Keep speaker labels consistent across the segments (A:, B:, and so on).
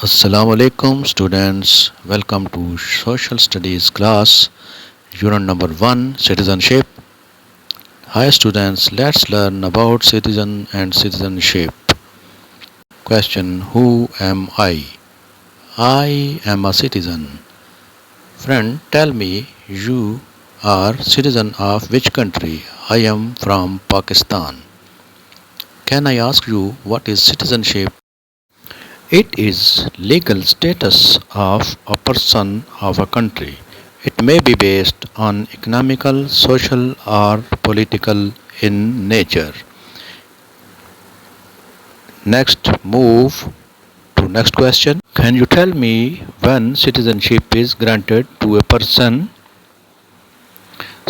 A: Assalamu alaikum students, welcome to social studies class unit number 1 citizenship. Hi students, let's learn about citizen and citizenship. Question: who am I? I am a citizen. Friend, tell me, you are citizen of which country? I am from Pakistan. Can I ask you what is citizenship? It is legal status of a person of a country. It may be based on economical, social or political in nature. Next, move to next question. Can you tell me when citizenship is granted to a person?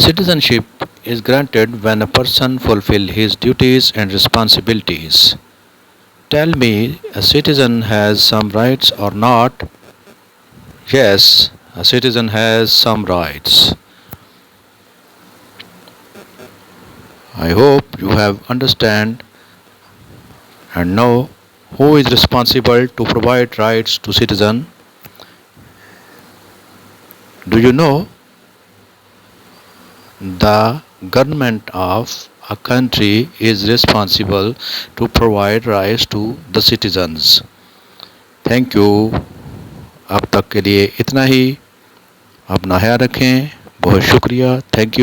A: Citizenship is granted when a person fulfills his duties and responsibilities. Tell me, a citizen has some rights or not? Yes, a citizen has some rights. I hope you have understand and know who is responsible to provide rights to citizen. Do you know the government of a country is responsible to provide rights to the citizens? Thank you. अब तक के लिए इतना ही. अपना ख्याल रखें. बहुत शुक्रिया. Thank you.